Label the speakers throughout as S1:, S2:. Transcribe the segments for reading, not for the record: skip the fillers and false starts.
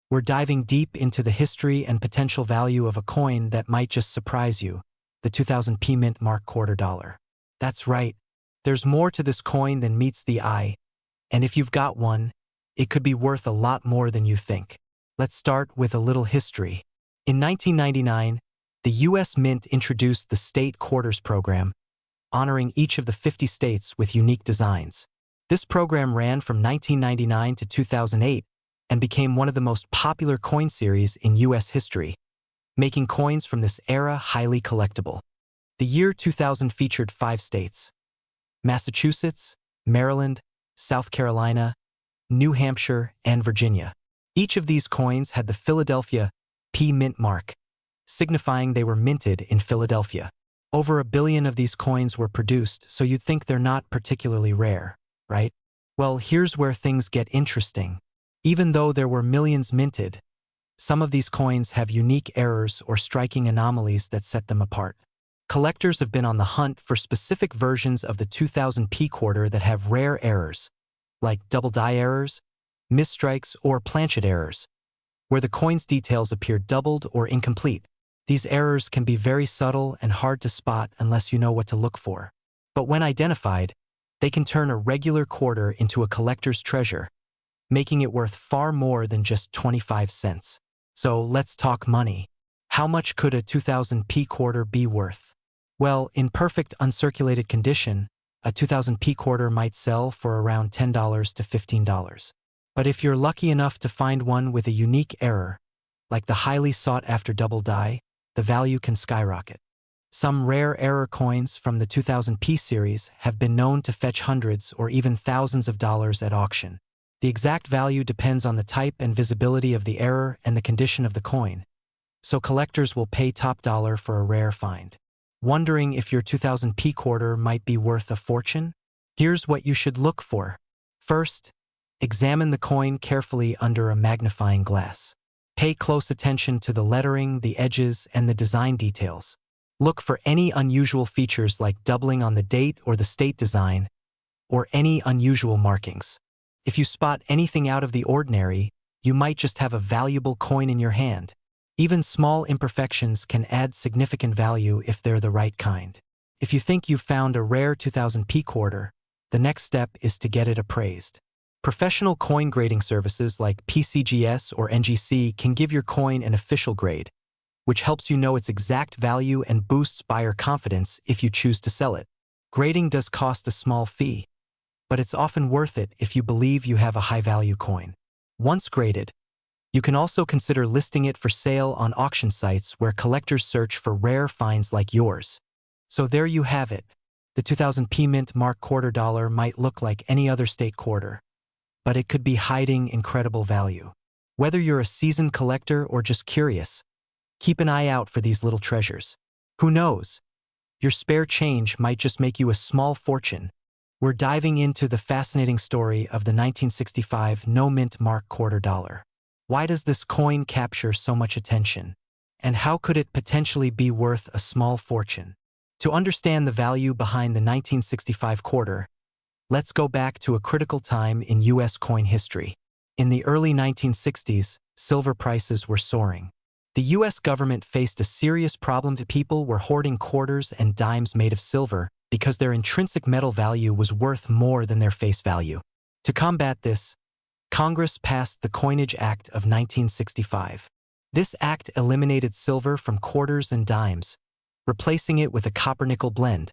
S1: We're diving deep into the history and potential value of a coin that might just surprise you, the 2000p mint mark quarter dollar. That's right, there's more to this coin than meets the eye, and if you've got one, it could be worth a lot more than you think. Let's start with a little history. In 1999, the U.S. Mint introduced the State Quarters program, honoring each of the 50 states with unique designs. This program ran from 1999 to 2008 and became one of the most popular coin series in U.S. history, making coins from this era highly collectible. The year 2000 featured 5 states: Massachusetts, Maryland, South Carolina, New Hampshire, and Virginia. Each of these coins had the Philadelphia P mint mark, signifying they were minted in Philadelphia. Over 1 billion of these coins were produced, so you'd think they're not particularly rare, right? Well, here's where things get interesting. Even though there were millions minted, some of these coins have unique errors or striking anomalies that set them apart. Collectors have been on the hunt for specific versions of the 2000p quarter that have rare errors, like double die errors, misstrikes, or planchet errors, where the coin's details appear doubled or incomplete. These errors can be very subtle and hard to spot unless you know what to look for. But when identified, they can turn a regular quarter into a collector's treasure, making it worth far more than just 25 cents. So let's talk money. How much could a 2000p quarter be worth? Well, in perfect uncirculated condition, a 2000p quarter might sell for around $10 to $15. But if you're lucky enough to find one with a unique error, like the highly sought-after double die, the value can skyrocket. Some rare error coins from the 2000p series have been known to fetch hundreds or even thousands of dollars at auction. The exact value depends on the type and visibility of the error and the condition of the coin, so collectors will pay top dollar for a rare find. Wondering if your 2000p quarter might be worth a fortune? Here's what you should look for. First, examine the coin carefully under a magnifying glass. Pay close attention to the lettering, the edges, and the design details. Look for any unusual features like doubling on the date or the state design, or any unusual markings. If you spot anything out of the ordinary, you might just have a valuable coin in your hand. Even small imperfections can add significant value if they're the right kind. If you think you've found a rare 2000p quarter, the next step is to get it appraised. Professional coin grading services like PCGS or NGC can give your coin an official grade, which helps you know its exact value and boosts buyer confidence if you choose to sell it. Grading does cost a small fee, but it's often worth it if you believe you have a high-value coin. Once graded, you can also consider listing it for sale on auction sites where collectors search for rare finds like yours. So there you have it. The 2000p mint mark quarter dollar might look like any other state quarter, but it could be hiding incredible value. Whether you're a seasoned collector or just curious, keep an eye out for these little treasures. Who knows? Your spare change might just make you a small fortune. We're diving into the fascinating story of the 1965 no-mint mark quarter dollar. Why does this coin capture so much attention? And how could it potentially be worth a small fortune? To understand the value behind the 1965 quarter, let's go back to a critical time in U.S. coin history. In the early 1960s, silver prices were soaring. The U.S. government faced a serious problem. People were hoarding quarters and dimes made of silver because their intrinsic metal value was worth more than their face value. To combat this, Congress passed the Coinage Act of 1965. This act eliminated silver from quarters and dimes, replacing it with a copper-nickel blend,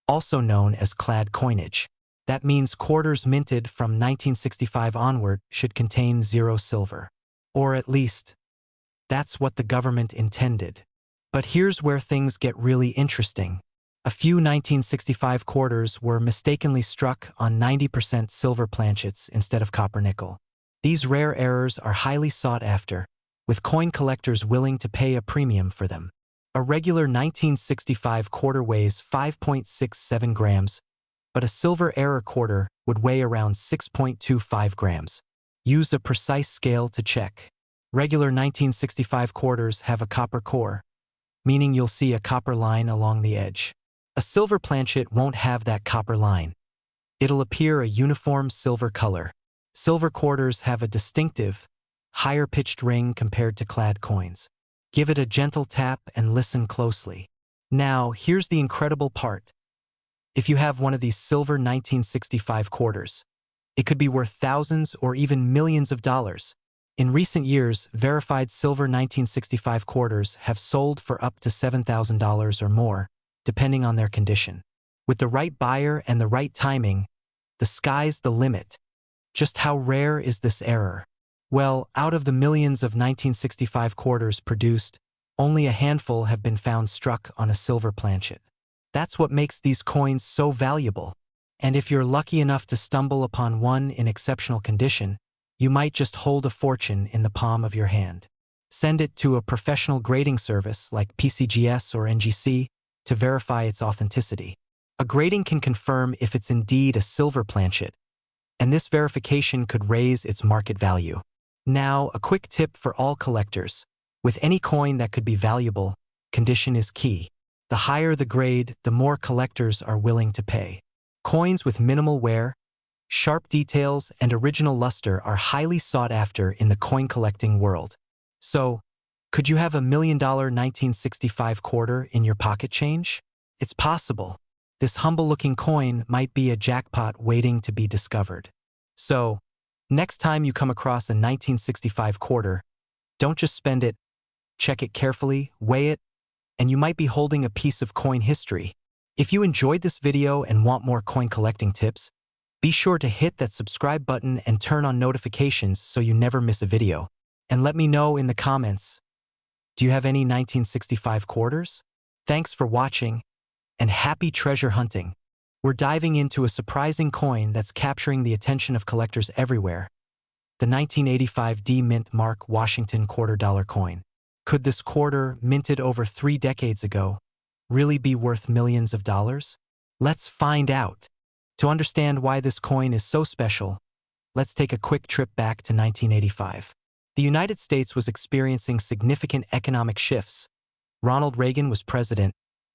S1: also known as clad coinage. That means quarters minted from 1965 onward should contain 0 silver. Or at least, that's what the government intended. But here's where things get really interesting. A few 1965 quarters were mistakenly struck on 90% silver planchets instead of copper-nickel. These rare errors are highly sought after, with coin collectors willing to pay a premium for them. A regular 1965 quarter weighs 5.67 grams, but a silver error quarter would weigh around 6.25 grams. Use a precise scale to check. Regular 1965 quarters have a copper core, meaning you'll see a copper line along the edge. A silver planchet won't have that copper line. It'll appear a uniform silver color. Silver quarters have a distinctive, higher pitched ring compared to clad coins. Give it a gentle tap and listen closely. Now, here's the incredible part. If you have one of these silver 1965 quarters, it could be worth thousands or even millions of dollars. In recent years, verified silver 1965 quarters have sold for up to $7,000 or more, depending on their condition. With the right buyer and the right timing, the sky's the limit. Just how rare is this error? Well, out of the millions of 1965 quarters produced, only a handful have been found struck on a silver planchet. That's what makes these coins so valuable. And if you're lucky enough to stumble upon one in exceptional condition, you might just hold a fortune in the palm of your hand. Send it to a professional grading service like PCGS or NGC to verify its authenticity. A grading can confirm if it's indeed a silver planchet, and this verification could raise its market value. Now, a quick tip for all collectors. With any coin that could be valuable, condition is key. The higher the grade, the more collectors are willing to pay. Coins with minimal wear, sharp details, and original luster are highly sought after in the coin collecting world. So, could you have $1 million 1965 quarter in your pocket change? It's possible. This humble-looking coin might be a jackpot waiting to be discovered. So, next time you come across a 1965 quarter, don't just spend it, check it carefully, weigh it, and you might be holding a piece of coin history. If you enjoyed this video and want more coin collecting tips, be sure to hit that subscribe button and turn on notifications so you never miss a video. And let me know in the comments, do you have any 1965 quarters? Thanks for watching, and happy treasure hunting. We're diving into a surprising coin that's capturing the attention of collectors everywhere. The 1985 D Mint Mark Washington $quarter coin. Could this quarter, minted over 3 decades ago, really be worth millions of dollars? Let's find out. To understand why this coin is so special, let's take a quick trip back to 1985. The United States was experiencing significant economic shifts. Ronald Reagan was president,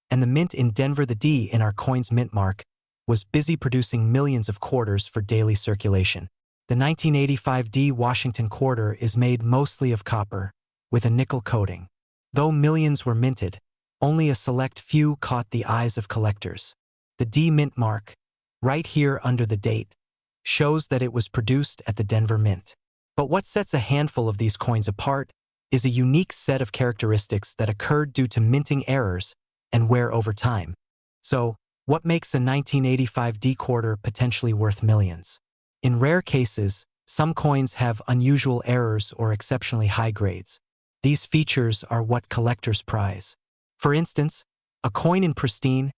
S1: and the mint in Denver, the D in our coin's mint mark, was busy producing millions of quarters for daily circulation. The 1985 D Washington quarter is made mostly of copper, with a nickel coating. Though millions were minted, only a select few caught the eyes of collectors. The D Mint mark, right here under the date, shows that it was produced at the Denver Mint. But what sets a handful of these coins apart is a unique set of characteristics that occurred due to minting errors and wear over time. So, what makes a 1985 D quarter potentially worth millions? In rare cases, some coins have unusual errors or exceptionally high grades. These features are what collectors prize. For instance, a coin in pristine,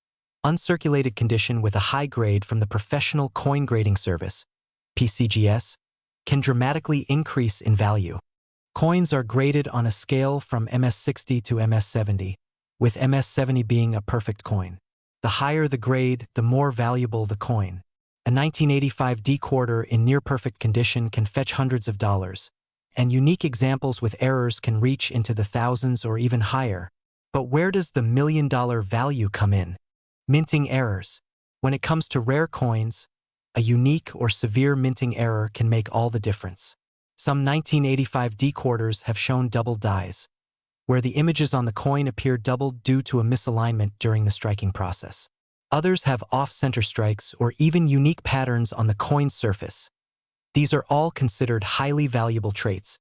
S1: uncirculated condition with a high grade from the Professional Coin Grading Service, PCGS, can dramatically increase in value. Coins are graded on a scale from MS60 to MS70, with MS70 being a perfect coin. The higher the grade, the more valuable the coin. A 1985 D quarter in near-perfect condition can fetch hundreds of dollars, and unique examples with errors can reach into the thousands or even higher. But where does the $1 million value come in? Minting errors. When it comes to rare coins, a unique or severe minting error can make all the difference. Some 1985 D quarters have shown double dies, where the images on the coin appear doubled due to a misalignment during the striking process. Others have off-center strikes or even unique patterns on the coin's surface. These are all considered highly valuable traits.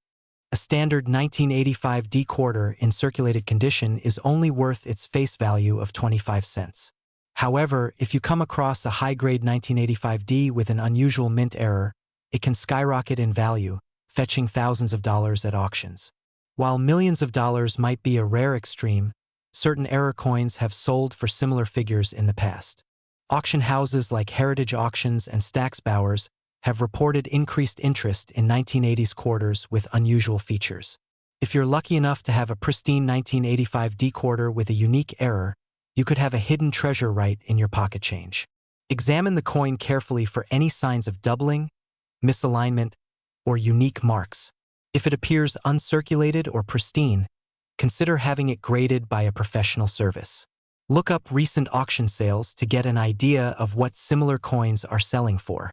S1: A standard 1985 D quarter in circulated condition is only worth its face value of 25 cents. However, if you come across a high-grade 1985 D with an unusual mint error, it can skyrocket in value, fetching thousands of dollars at auctions. While millions of dollars might be a rare extreme, certain error coins have sold for similar figures in the past. Auction houses like Heritage Auctions and Stack's Bowers have reported increased interest in 1980s quarters with unusual features. If you're lucky enough to have a pristine 1985 D quarter with a unique error, you could have a hidden treasure right in your pocket change. Examine the coin carefully for any signs of doubling, misalignment, or unique marks. If it appears uncirculated or pristine, consider having it graded by a professional service. Look up recent auction sales to get an idea of what similar coins are selling for.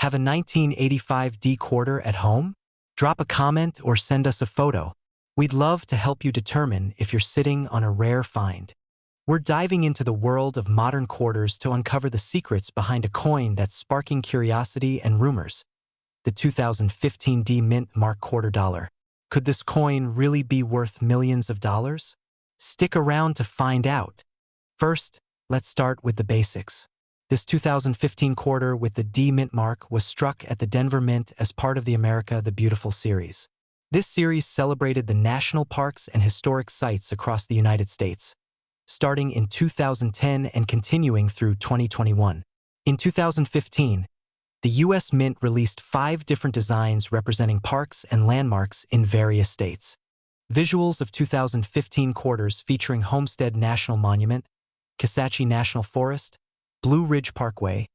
S1: Have a 1985 D quarter at home? Drop a comment or send us a photo. We'd love to help you determine if you're sitting on a rare find. We're diving into the world of modern quarters to uncover the secrets behind a coin that's sparking curiosity and rumors. The 2015 D Mint Mark quarter dollar. Could this coin really be worth millions of dollars? Stick around to find out. First, let's start with the basics. This 2015 quarter with the D Mint mark was struck at the Denver Mint as part of the America the Beautiful series. This series celebrated the national parks and historic sites across the United States, starting in 2010 and continuing through 2021. In 2015, the U.S. Mint released 5 different designs representing parks and landmarks in various states. Visuals of 2015 quarters featuring Homestead National Monument, Kisatchie National Forest, Blue Ridge Parkway,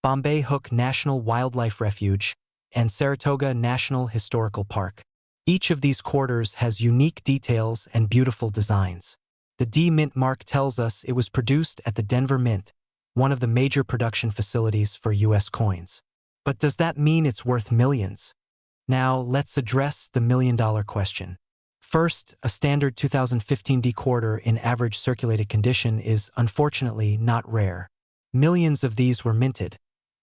S1: Bombay Hook National Wildlife Refuge, and Saratoga National Historical Park. Each of these quarters has unique details and beautiful designs. The D Mint mark tells us it was produced at the Denver Mint, one of the major production facilities for U.S. coins. But does that mean it's worth millions? Now, let's address the million-dollar question. First, a standard 2015 D quarter in average circulated condition is, unfortunately, not rare. Millions of these were minted,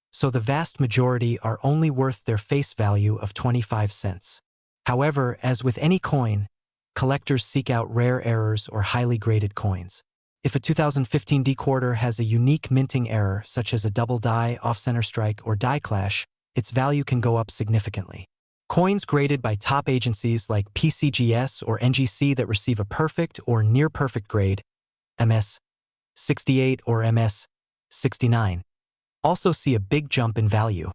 S1: so the vast majority are only worth their face value of 25 cents. However, as with any coin, collectors seek out rare errors or highly graded coins. If a 2015 D quarter has a unique minting error, such as a double die, off-center strike, or die clash, its value can go up significantly. Coins graded by top agencies like PCGS or NGC that receive a perfect or near-perfect grade, MS 68 or MS 69, also see a big jump in value.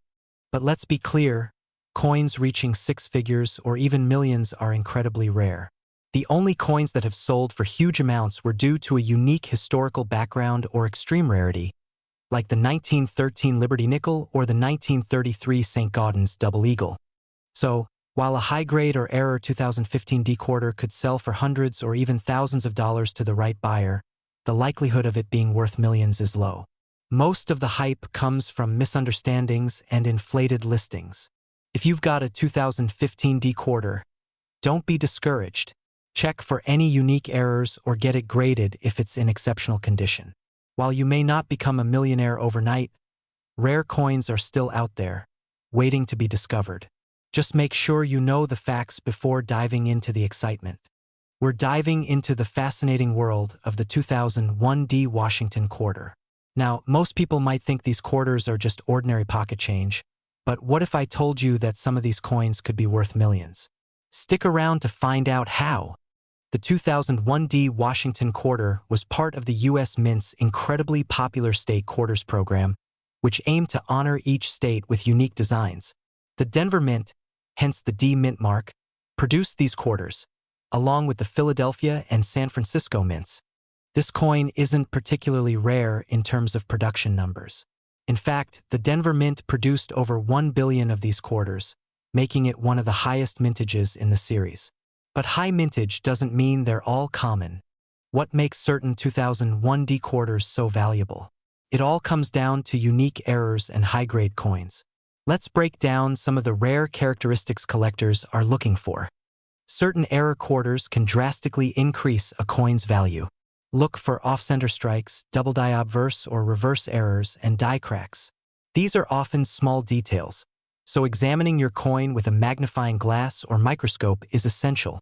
S1: But let's be clear, coins reaching 6 figures or even millions are incredibly rare. The only coins that have sold for huge amounts were due to a unique historical background or extreme rarity, like the 1913 Liberty Nickel or the 1933 St. Gaudens Double Eagle. So, while a high-grade or error 2015 D quarter could sell for hundreds or even thousands of dollars to the right buyer, the likelihood of it being worth millions is low. Most of the hype comes from misunderstandings and inflated listings. If you've got a 2015 D quarter, don't be discouraged. Check for any unique errors or get it graded if it's in exceptional condition. While you may not become a millionaire overnight, rare coins are still out there, waiting to be discovered. Just make sure you know the facts before diving into the excitement. We're diving into the fascinating world of the 2001 D Washington quarter. Now, most people might think these quarters are just ordinary pocket change, but what if I told you that some of these coins could be worth millions? Stick around to find out how. The 2001 D Washington quarter was part of the U.S. Mint's incredibly popular state quarters program, which aimed to honor each state with unique designs. The Denver Mint, hence the D Mint mark, produced these quarters, along with the Philadelphia and San Francisco mints. This coin isn't particularly rare in terms of production numbers. In fact, the Denver Mint produced over 1 billion of these quarters, making it one of the highest mintages in the series. But high mintage doesn't mean they're all common. What makes certain 2001 D quarters so valuable? It all comes down to unique errors and high-grade coins. Let's break down some of the rare characteristics collectors are looking for. Certain error quarters can drastically increase a coin's value. Look for off-center strikes, double die obverse or reverse errors, and die cracks. These are often small details, so examining your coin with a magnifying glass or microscope is essential.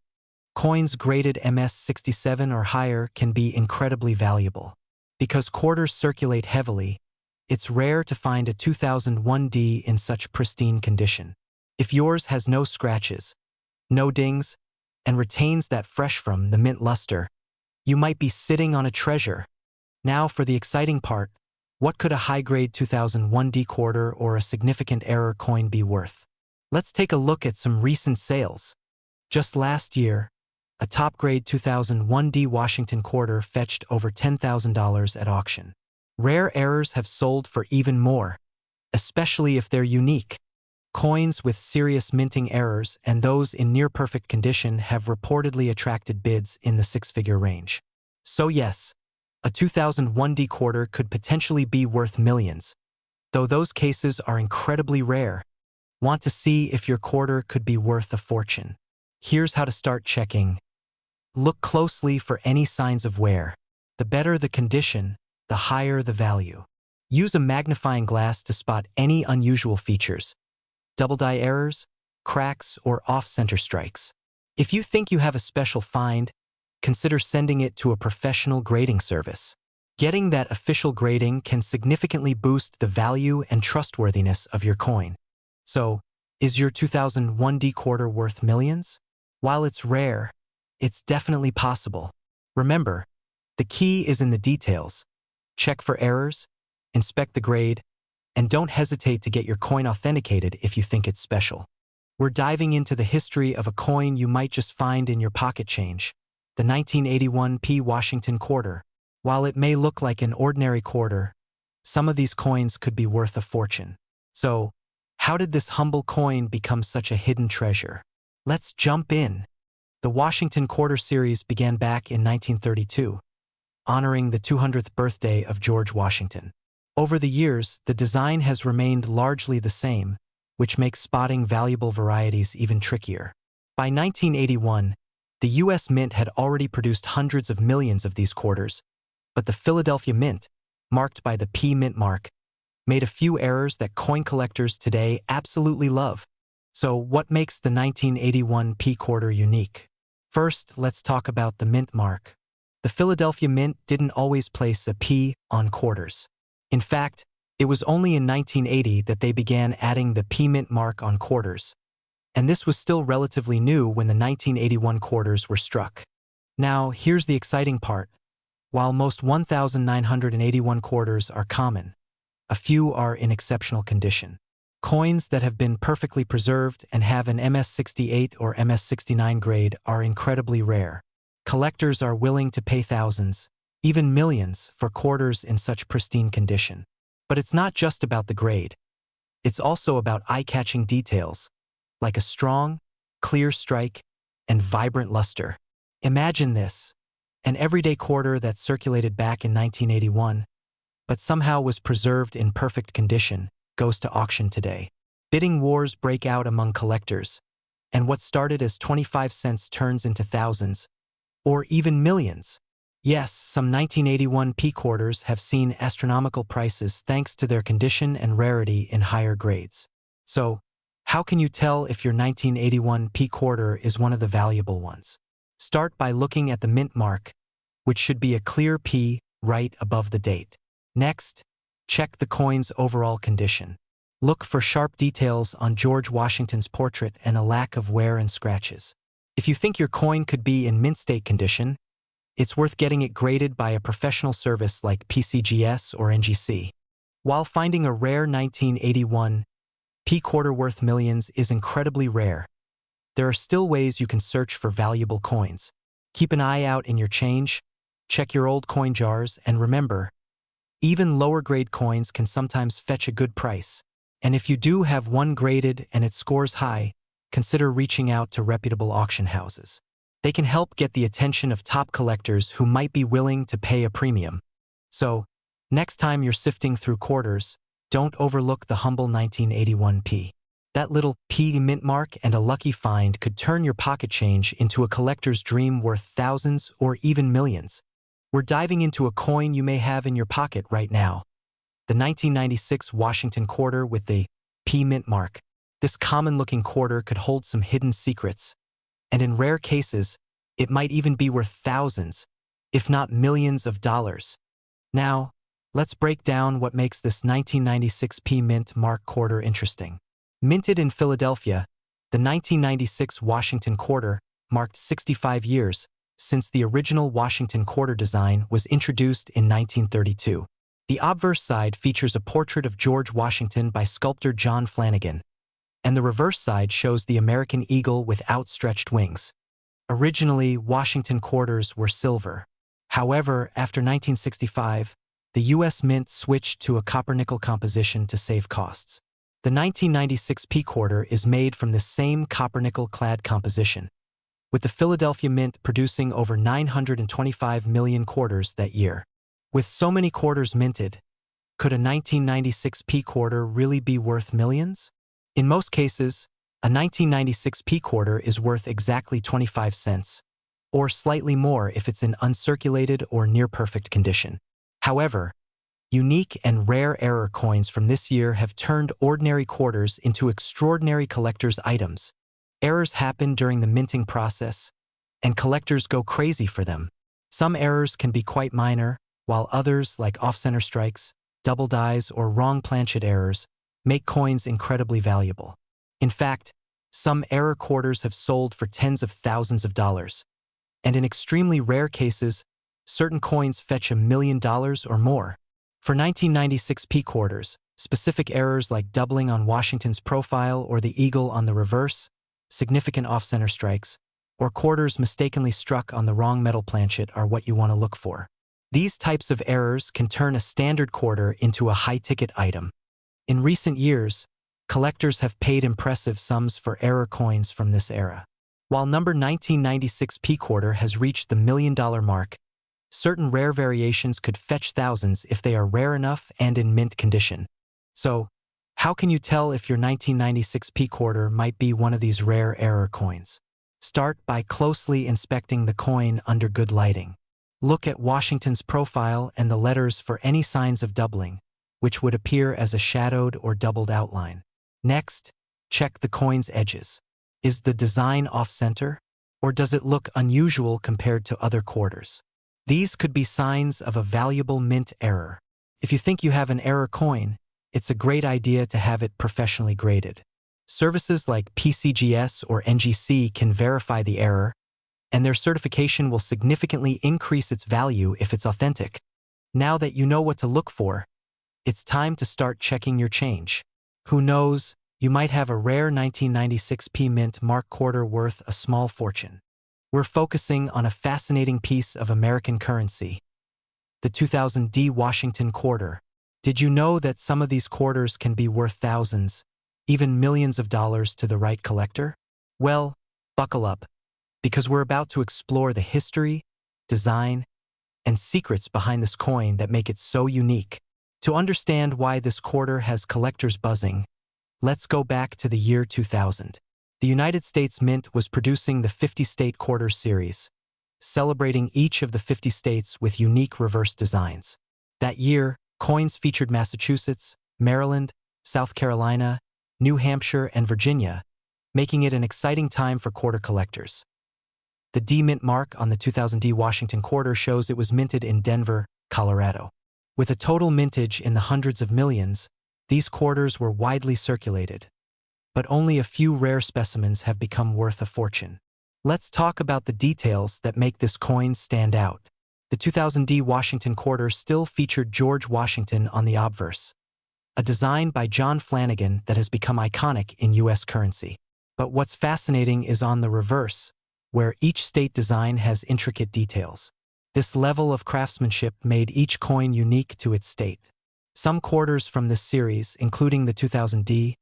S1: Coins graded MS 67 or higher can be incredibly valuable. Because quarters circulate heavily, it's rare to find a 2001 D in such pristine condition. If yours has no scratches, no dings, and retains that fresh from the mint luster, you might be sitting on a treasure. Now for the exciting part, what could a high-grade 2001 D quarter or a significant error coin be worth? Let's take a look at some recent sales. Just last year, a top-grade 2001 D Washington quarter fetched over $10,000 at auction. Rare errors have sold for even more, especially if they're unique. Coins with serious minting errors and those in near-perfect condition have reportedly attracted bids in the 6-figure range. So yes, a 2001 D quarter could potentially be worth millions, though those cases are incredibly rare. Want to see if your quarter could be worth a fortune? Here's how to start checking. Look closely for any signs of wear. The better the condition, the higher the value. Use a magnifying glass to spot any unusual features, double-die errors, cracks, or off-center strikes. If you think you have a special find, consider sending it to a professional grading service. Getting that official grading can significantly boost the value and trustworthiness of your coin. So, is your 2001 D quarter worth millions? While it's rare, it's definitely possible. Remember, the key is in the details. Check for errors, inspect the grade, and don't hesitate to get your coin authenticated if you think it's special. We're diving into the history of a coin you might just find in your pocket change, the 1981 P Washington quarter. While it may look like an ordinary quarter, some of these coins could be worth a fortune. So, how did this humble coin become such a hidden treasure? Let's jump in. The Washington Quarter series began back in 1932, honoring the 200th birthday of George Washington. Over the years, the design has remained largely the same, which makes spotting valuable varieties even trickier. By 1981, the U.S. Mint had already produced hundreds of millions of these quarters, but the Philadelphia Mint, marked by the P Mint mark, made a few errors that coin collectors today absolutely love. So what makes the 1981 P quarter unique? First, let's talk about the Mint mark. The Philadelphia Mint didn't always place a P on quarters. In fact, it was only in 1980 that they began adding the P Mint mark on quarters. And this was still relatively new when the 1981 quarters were struck. Now, here's the exciting part. While most 1,981 quarters are common, a few are in exceptional condition. Coins that have been perfectly preserved and have an MS-68 or MS-69 grade are incredibly rare. Collectors are willing to pay thousands, even millions, for quarters in such pristine condition. But it's not just about the grade. It's also about eye-catching details, like a strong, clear strike and vibrant luster. Imagine this. An everyday quarter that circulated back in 1981, but somehow was preserved in perfect condition, goes to auction today. Bidding wars break out among collectors, and what started as 25 cents turns into thousands, or even millions. Yes, some 1981 P quarters have seen astronomical prices thanks to their condition and rarity in higher grades. So, how can you tell if your 1981 P quarter is one of the valuable ones? Start by looking at the mint mark, which should be a clear P right above the date. Next, check the coin's overall condition. Look for sharp details on George Washington's portrait and a lack of wear and scratches. If you think your coin could be in mint state condition, it's worth getting it graded by a professional service like PCGS or NGC. While finding a rare 1981 P quarter worth millions is incredibly rare, there are still ways you can search for valuable coins. Keep an eye out in your change, check your old coin jars, and remember, even lower-grade coins can sometimes fetch a good price. And if you do have one graded and it scores high, consider reaching out to reputable auction houses. They can help get the attention of top collectors who might be willing to pay a premium. So, next time you're sifting through quarters, don't overlook the humble 1981 P. That little P mint mark and a lucky find could turn your pocket change into a collector's dream worth thousands or even millions. We're diving into a coin you may have in your pocket right now. The 1996 Washington quarter with the P mint mark. This common-looking quarter could hold some hidden secrets, and in rare cases, it might even be worth thousands, if not millions of dollars. Now, let's break down what makes this 1996 P mint mark quarter interesting. Minted in Philadelphia, the 1996 Washington quarter marked 65 years since the original Washington quarter design was introduced in 1932. The obverse side features a portrait of George Washington by sculptor John Flanagan, and the reverse side shows the American eagle with outstretched wings. Originally, Washington quarters were silver. However, after 1965, the U.S. Mint switched to a copper-nickel composition to save costs. The 1996 P quarter is made from the same copper-nickel clad composition, with the Philadelphia Mint producing over 925 million quarters that year. With so many quarters minted, could a 1996 P quarter really be worth millions? In most cases, a 1996 P quarter is worth exactly 25 cents, or slightly more if it's in uncirculated or near-perfect condition. However, unique and rare error coins from this year have turned ordinary quarters into extraordinary collector's items. Errors happen during the minting process, and collectors go crazy for them. Some errors can be quite minor, while others, like off-center strikes, double dies, or wrong planchet errors, make coins incredibly valuable. In fact, some error quarters have sold for tens of thousands of dollars, and in extremely rare cases, certain coins fetch $1 million or more. For 1996 P quarters, specific errors like doubling on Washington's profile or the eagle on the reverse, significant off-center strikes, or quarters mistakenly struck on the wrong metal planchet are what you want to look for. These types of errors can turn a standard quarter into a high-ticket item. In recent years, collectors have paid impressive sums for error coins from this era. While number 1996 P quarter has reached the $1 million mark, certain rare variations could fetch thousands if they are rare enough and in mint condition. So, how can you tell if your 1996 P quarter might be one of these rare error coins? Start by closely inspecting the coin under good lighting. Look at Washington's profile and the letters for any signs of doubling, which would appear as a shadowed or doubled outline. Next, check the coin's edges. Is the design off-center, or does it look unusual compared to other quarters? These could be signs of a valuable mint error. If you think you have an error coin, it's a great idea to have it professionally graded. Services like PCGS or NGC can verify the error, and their certification will significantly increase its value if it's authentic. Now that you know what to look for, it's time to start checking your change. Who knows, you might have a rare 1996 P Mint Mark quarter worth a small fortune. We're focusing on a fascinating piece of American currency, the 2000 D Washington quarter. Did you know that some of these quarters can be worth thousands, even millions of dollars to the right collector? Well, buckle up, because we're about to explore the history, design, and secrets behind this coin that make it so unique. To understand why this quarter has collectors buzzing, let's go back to the year 2000. The United States Mint was producing the 50-state quarter series, celebrating each of the 50 states with unique reverse designs. That year, coins featured Massachusetts, Maryland, South Carolina, New Hampshire, and Virginia, making it an exciting time for quarter collectors. The D Mint mark on the 2000 D Washington quarter shows it was minted in Denver, Colorado. With a total mintage in the hundreds of millions, these quarters were widely circulated, but only a few rare specimens have become worth a fortune. Let's talk about the details that make this coin stand out. The 2000 D Washington quarter still featured George Washington on the obverse, a design by John Flanagan that has become iconic in U.S. currency. But what's fascinating is on the reverse, where each state design has intricate details. This level of craftsmanship made each coin unique to its state. Some quarters from this series, including the 2000 D,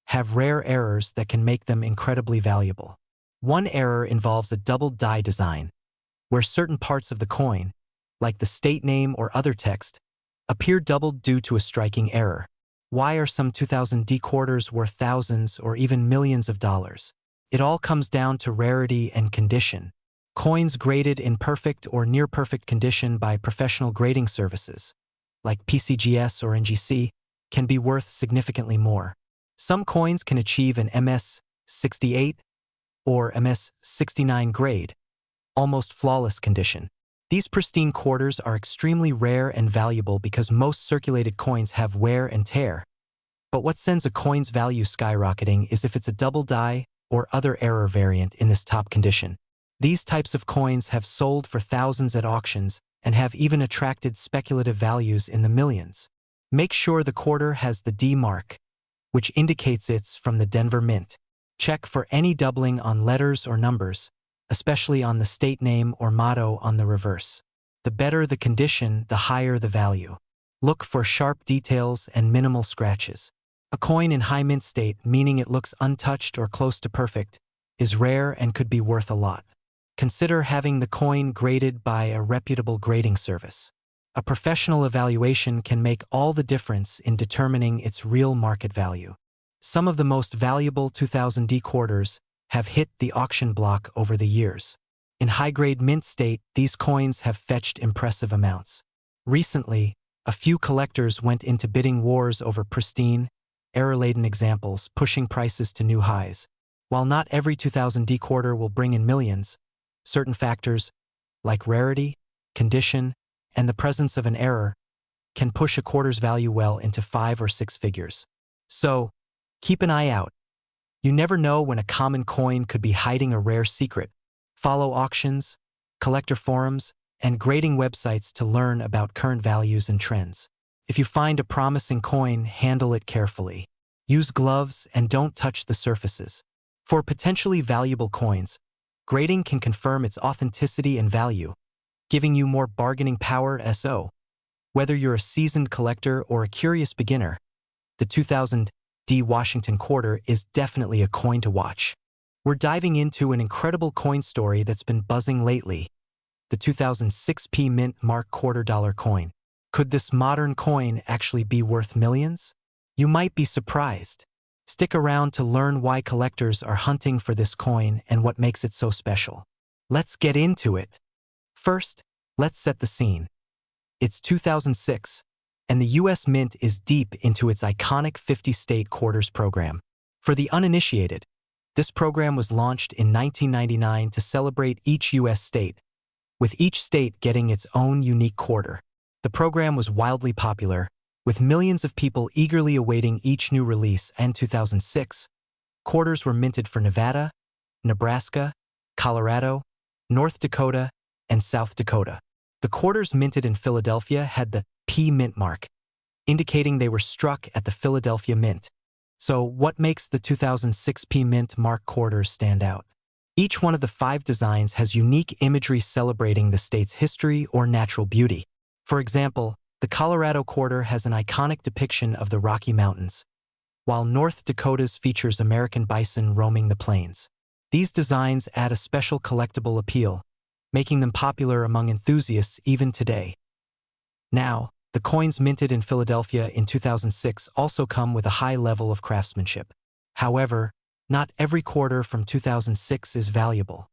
S1: have rare errors that can make them incredibly valuable. One error involves a double die design, where certain parts of the coin, like the state name or other text, appear doubled due to a striking error. Why are some 2000 D quarters worth thousands or even millions of dollars? It all comes down to rarity and condition. Coins graded in perfect or near-perfect condition by professional grading services, like PCGS or NGC, can be worth significantly more. Some coins can achieve an MS-68 or MS-69 grade, almost flawless condition. These pristine quarters are extremely rare and valuable because most circulated coins have wear and tear. But what sends a coin's value skyrocketing is if it's a double die or other error variant in this top condition. These types of coins have sold for thousands at auctions and have even attracted speculative values in the millions. Make sure the quarter has the D mark, which indicates it's from the Denver Mint. Check for any doubling on letters or numbers, especially on the state name or motto on the reverse. The better the condition, the higher the value. Look for sharp details and minimal scratches. A coin in high mint state, meaning it looks untouched or close to perfect, is rare and could be worth a lot. Consider having the coin graded by a reputable grading service. A professional evaluation can make all the difference in determining its real market value. Some of the most valuable 2000D quarters have hit the auction block over the years. In high-grade mint state, these coins have fetched impressive amounts. Recently, a few collectors went into bidding wars over pristine, error-laden examples, pushing prices to new highs. While not every 2000D quarter will bring in millions, certain factors, like rarity, condition, and the presence of an error, can push a quarter's value well into 5 or 6 figures. So, keep an eye out. You never know when a common coin could be hiding a rare secret. Follow auctions, collector forums, and grading websites to learn about current values and trends. If you find a promising coin, handle it carefully. Use gloves and don't touch the surfaces. For potentially valuable coins, grading can confirm its authenticity and value, giving you more bargaining power. Whether you're a seasoned collector or a curious beginner, the 2000D Washington quarter is definitely a coin to watch. We're diving into an incredible coin story that's been buzzing lately, the 2006 Mint Mark $quarter coin. Could this modern coin actually be worth millions? You might be surprised. Stick around to learn why collectors are hunting for this coin and what makes it so special. Let's get into it. First, let's set the scene. It's 2006, and the U.S. Mint is deep into its iconic 50-state quarters program. For the uninitiated, this program was launched in 1999 to celebrate each U.S. state, with each state getting its own unique quarter. The program was wildly popular, with millions of people eagerly awaiting each new release. In 2006, quarters were minted for Nevada, Nebraska, Colorado, North Dakota, and South Dakota. The quarters minted in Philadelphia had the P Mint mark, indicating they were struck at the Philadelphia Mint. So what makes the 2006 P Mint Mark quarters stand out? Each one of the 5 designs has unique imagery celebrating the state's history or natural beauty. For example, the Colorado quarter has an iconic depiction of the Rocky Mountains, while North Dakota's features American bison roaming the plains. These designs add a special collectible appeal, making them popular among enthusiasts even today. Now, the coins minted in Philadelphia in 2006 also come with a high level of craftsmanship. However, not every quarter from 2006 is valuable.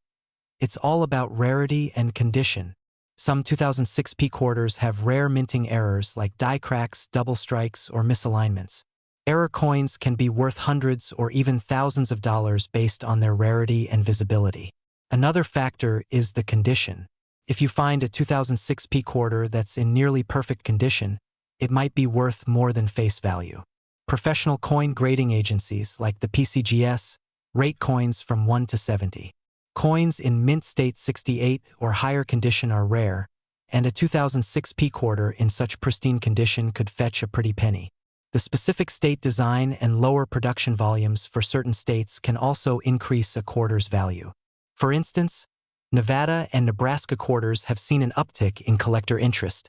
S1: It's all about rarity and condition. Some 2006 P quarters have rare minting errors like die cracks, double strikes, or misalignments. Error coins can be worth hundreds or even thousands of dollars based on their rarity and visibility. Another factor is the condition. If you find a 2006 P quarter that's in nearly perfect condition, it might be worth more than face value. Professional coin grading agencies like the PCGS rate coins from 1 to 70. Coins in mint state 68 or higher condition are rare, and a 2006 P quarter in such pristine condition could fetch a pretty penny. The specific state design and lower production volumes for certain states can also increase a quarter's value. For instance, Nevada and Nebraska quarters have seen an uptick in collector interest,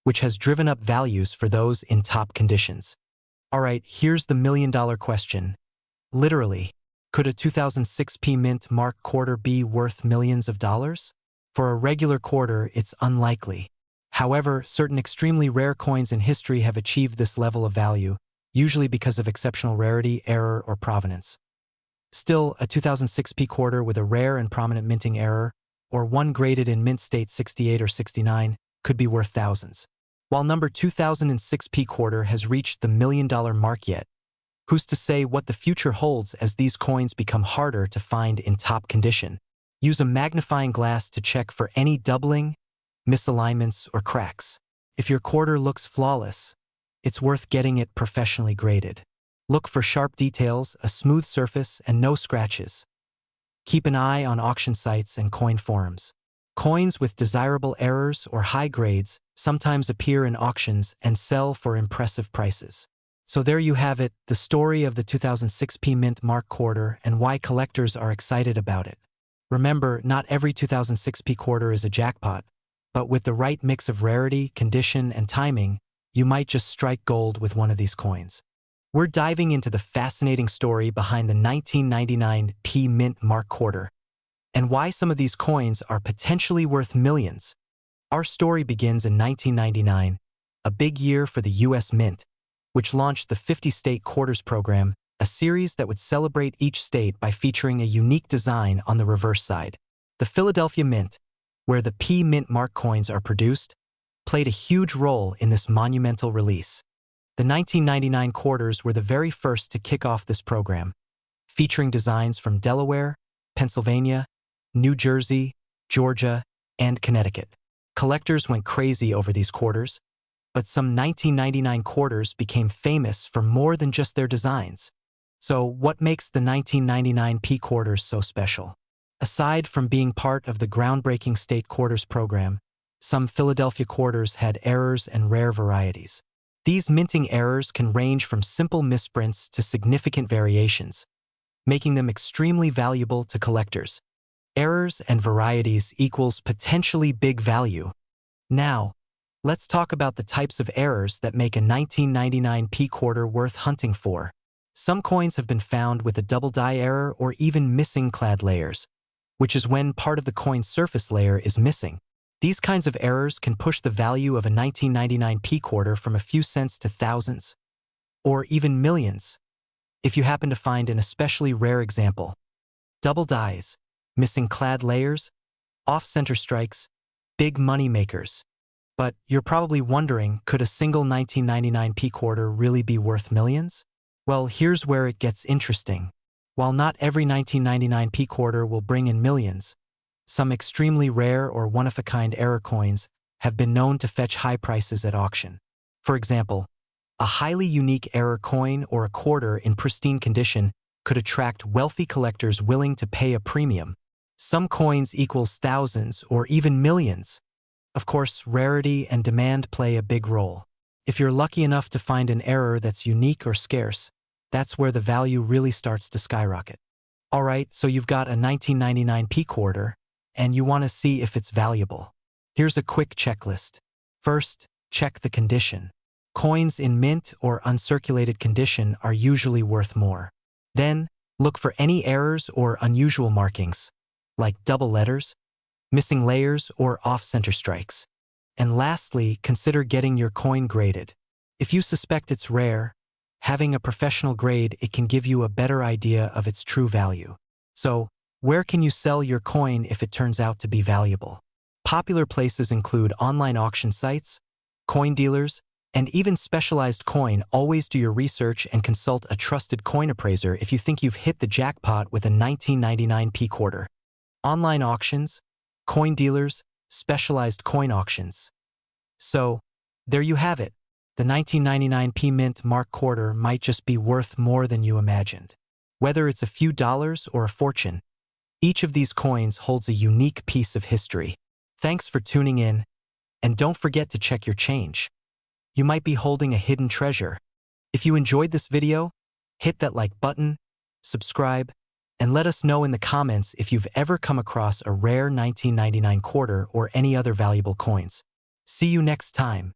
S1: which has driven up values for those in top conditions. Alright, here's the million-dollar question. Literally, could a 2006 P Mint Mark quarter be worth millions of dollars? For a regular quarter, it's unlikely. However, certain extremely rare coins in history have achieved this level of value, usually because of exceptional rarity, error, or provenance. Still, a 2006 P quarter with a rare and prominent minting error, or one graded in mint state 68 or 69, could be worth thousands. While number 2006 P quarter has reached the million-dollar mark yet, who's to say what the future holds as these coins become harder to find in top condition? Use a magnifying glass to check for any doubling, misalignments, or cracks. If your quarter looks flawless, it's worth getting it professionally graded. Look for sharp details, a smooth surface, and no scratches. Keep an eye on auction sites and coin forums. Coins with desirable errors or high grades sometimes appear in auctions and sell for impressive prices. So there you have it, the story of the 2006 P Mint Mark quarter and why collectors are excited about it. Remember, not every 2006 P quarter is a jackpot, but with the right mix of rarity, condition, and timing, you might just strike gold with one of these coins. We're diving into the fascinating story behind the 1999 P Mint Mark quarter and why some of these coins are potentially worth millions. Our story begins in 1999, a big year for the U.S. Mint, which launched the 50-state quarters program, a series that would celebrate each state by featuring a unique design on the reverse side. The Philadelphia Mint, where the P Mint Mark coins are produced, played a huge role in this monumental release. The 1999 quarters were the very first to kick off this program, featuring designs from Delaware, Pennsylvania, New Jersey, Georgia, and Connecticut. Collectors went crazy over these quarters, but some 1999 quarters became famous for more than just their designs. So what makes the 1999 P quarters so special? Aside from being part of the groundbreaking state quarters program, some Philadelphia quarters had errors and rare varieties. These minting errors can range from simple misprints to significant variations, making them extremely valuable to collectors. Errors and varieties equals potentially big value. Now, let's talk about the types of errors that make a 1999 P quarter worth hunting for. Some coins have been found with a double die error or even missing clad layers, which is when part of the coin's surface layer is missing. These kinds of errors can push the value of a 1999 P quarter from a few cents to thousands, or even millions, if you happen to find an especially rare example. Double dies, missing clad layers, off-center strikes, big money makers. But you're probably wondering, could a single 1999 P quarter really be worth millions? Well, here's where it gets interesting. While not every 1999 P quarter will bring in millions, some extremely rare or one-of-a-kind error coins have been known to fetch high prices at auction. For example, a highly unique error coin or a quarter in pristine condition could attract wealthy collectors willing to pay a premium. Some coins equals thousands or even millions. Of course, rarity and demand play a big role. If you're lucky enough to find an error that's unique or scarce, that's where the value really starts to skyrocket. Alright, so you've got a 1999 P quarter, and you want to see if it's valuable. Here's a quick checklist. First, check the condition. Coins in mint or uncirculated condition are usually worth more. Then, look for any errors or unusual markings, like double letters, missing layers, or off-center strikes. And lastly, consider getting your coin graded. If you suspect it's rare, having a professional grade, it can give you a better idea of its true value. So, where can you sell your coin if it turns out to be valuable? Popular places include online auction sites, coin dealers, and even specialized coin. Always do your research and consult a trusted coin appraiser if you think you've hit the jackpot with a 1999 P quarter. Online auctions, coin dealers, specialized coin auctions. So, there you have it. The 1999 P Mint Mark quarter might just be worth more than you imagined. Whether it's a few dollars or a fortune, each of these coins holds a unique piece of history. Thanks for tuning in, and don't forget to check your change. You might be holding a hidden treasure. If you enjoyed this video, hit that like button, subscribe, and let us know in the comments if you've ever come across a rare 1999 quarter or any other valuable coins. See you next time.